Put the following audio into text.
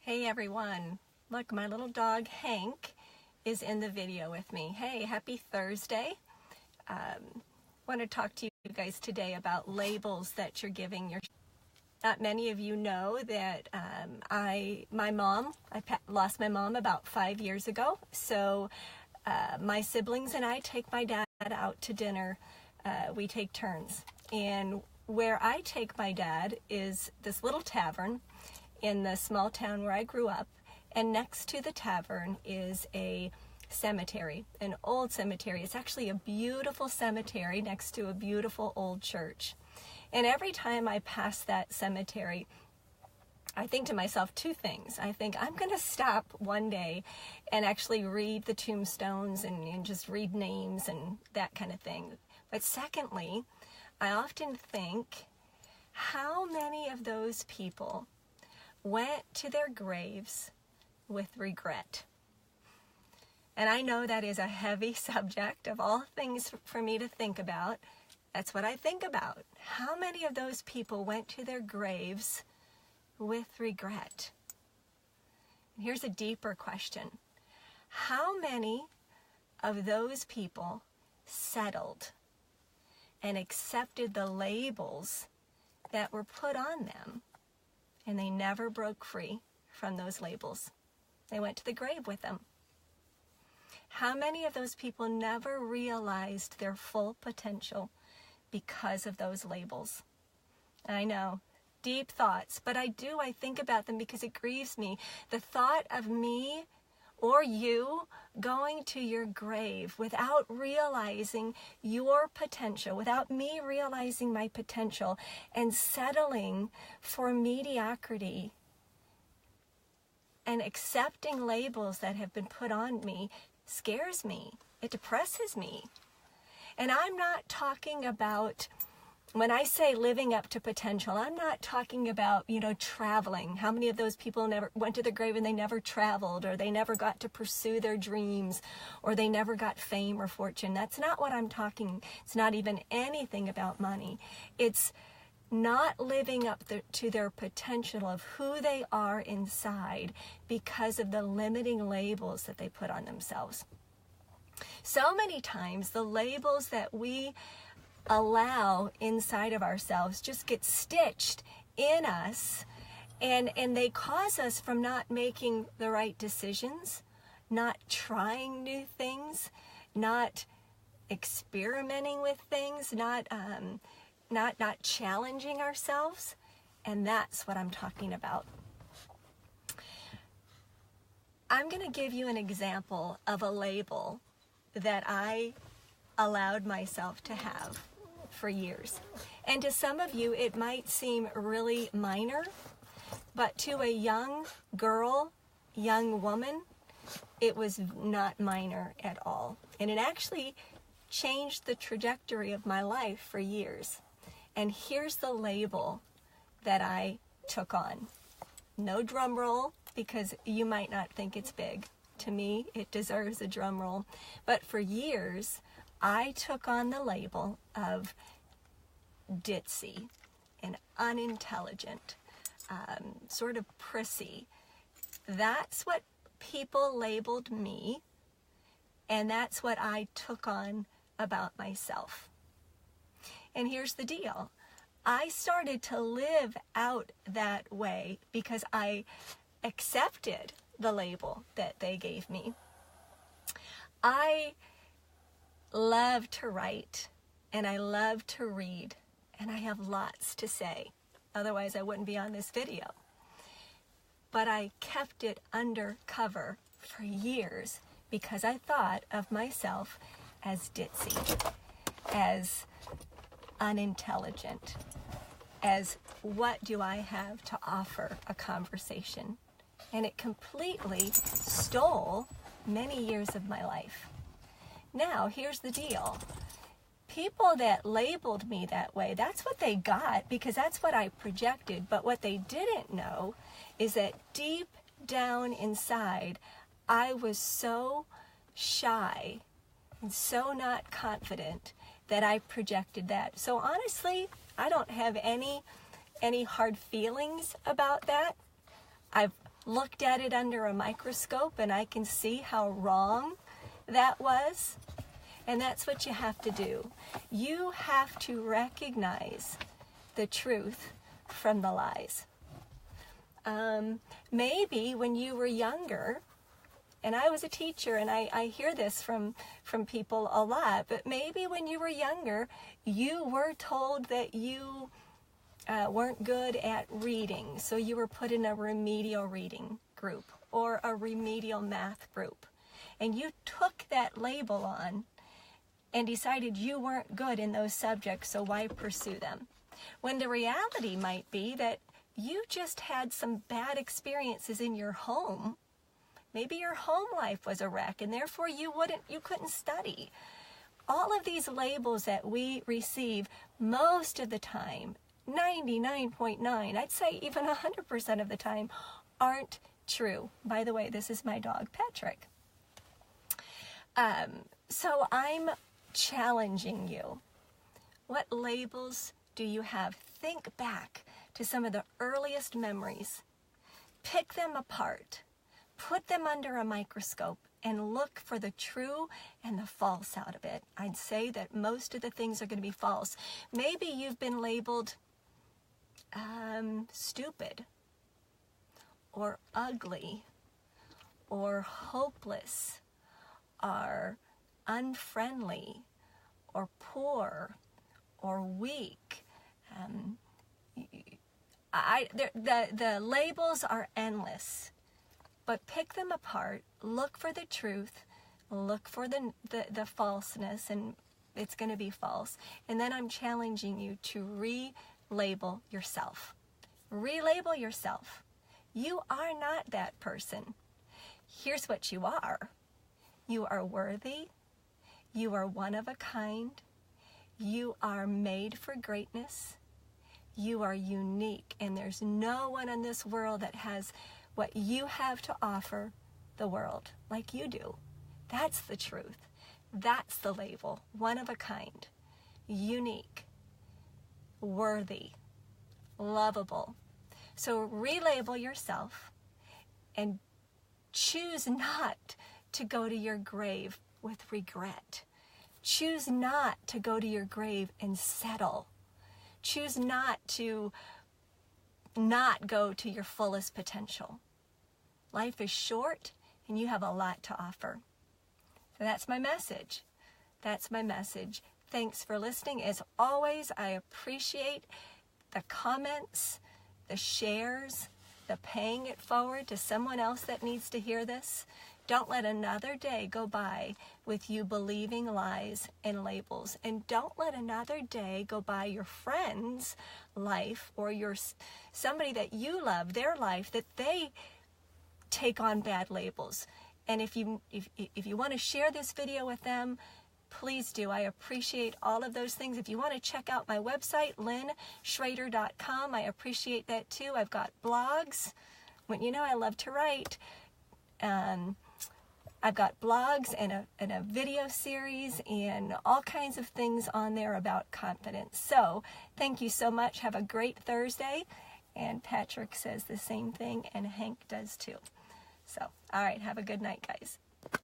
Hey everyone, look, my little dog Hank is in the video with me. Hey, happy Thursday. Want to talk to you guys today about labels that you're giving your. Not many of you know that I lost my mom about 5 years ago. So my siblings and I take my dad out to dinner. We take turns. And where I take my dad is this little tavern in the small town where I grew up, and next to the tavern is a cemetery, an old cemetery. It's actually a beautiful cemetery next to a beautiful old church. And every time I pass that cemetery, I think to myself two things. I think I'm going to stop one day and actually read the tombstones and just read names and that kind of thing. But secondly, I often think, how many of those people went to their graves with regret? And I know that is a heavy subject of all things for me to think about. That's what I think about. How many of those people went to their graves with regret? And here's a deeper question. How many of those people settled and accepted the labels that were put on them, and they never broke free from those labels? They went to the grave with them. How many of those people never realized their full potential because of those labels? I know, deep thoughts, but I think about them because it grieves me. The thought of me or you going to your grave without realizing your potential, without me realizing my potential, and settling for mediocrity and accepting labels that have been put on me, scares me. It depresses me. And I'm not talking about, when I say living up to potential, I'm not talking about, traveling. How many of those people never went to the grave and they never traveled, or they never got to pursue their dreams, or they never got fame or fortune? That's not what I'm talking. It's not even anything about money. It's not living up to their potential of who they are inside because of the limiting labels that they put on themselves. So many times the labels that we allow inside of ourselves just get stitched in us, and they cause us from not making the right decisions, not trying new things, not experimenting with things, not challenging ourselves. And that's what I'm talking about. I'm going to give you an example of a label that I allowed myself to have for years. And to some of you, it might seem really minor, but to a young girl, young woman, it was not minor at all. And it actually changed the trajectory of my life for years. And here's the label that I took on. No drum roll, because you might not think it's big. To me, it deserves a drum roll. But for years, I took on the label of ditzy and unintelligent, sort of prissy. That's what people labeled me, and that's what I took on about myself. And here's the deal. I started to live out that way because I accepted the label that they gave me. I love to write, and I love to read, and I have lots to say. Otherwise, I wouldn't be on this video. But I kept it under cover for years because I thought of myself as ditzy, as unintelligent, as what do I have to offer a conversation? And it completely stole many years of my life. Now, here's the deal. People that labeled me that way, that's what they got because that's what I projected. But what they didn't know is that deep down inside, I was so shy and so not confident that I projected that. So honestly, I don't have any hard feelings about that. I've looked at it under a microscope and I can see how wrong that was. And that's what you have to do. You have to recognize the truth from the lies. Maybe when you were younger, and I was a teacher, and I hear this from people a lot, but maybe when you were younger, you were told that you weren't good at reading, so you were put in a remedial reading group or a remedial math group. And you took that label on and decided you weren't good in those subjects, so why pursue them? When the reality might be that you just had some bad experiences in your home. Maybe your home life was a wreck, and therefore you couldn't study. All of these labels that we receive most of the time, 99.9, I'd say even 100% of the time, aren't true. By the way, this is my dog, Patrick. So I'm challenging you. What labels do you have? Think back to some of the earliest memories. Pick them apart. Put them under a microscope and look for the true and the false out of it. I'd say that most of the things are going to be false. Maybe you've been labeled stupid or ugly or hopeless or unfriendly or poor or weak. The labels are endless. But pick them apart, look for the truth, look for the falseness, and it's going to be false. And then I'm challenging you to relabel yourself. Relabel yourself. You are not that person. Here's what you are. You are worthy. You are one of a kind. You are made for greatness. You are unique, and there's no one in this world that has what you have to offer the world like you do. That's the truth. That's the label. One of a kind, unique, worthy, lovable. So relabel yourself and choose not to go to your grave with regret. Choose not to go to your grave and settle. Choose not to not go to your fullest potential. Life is short and you have a lot to offer. So that's my message. That's my message. Thanks for listening. As always, I appreciate the comments, the shares, the paying it forward to someone else that needs to hear this. Don't let another day go by with you believing lies and labels. And don't let another day go by your friend's life or somebody that you love, their life, that they take on bad labels. And if you want to share this video with them, please do. I appreciate all of those things. If you want to check out my website, lynnschrader.com, I appreciate that too. I've got blogs. I love to write. I've got blogs and a video series and all kinds of things on there about confidence. So thank you so much. Have a great Thursday. And Patrick says the same thing, and Hank does too. So, all right, have a good night, guys.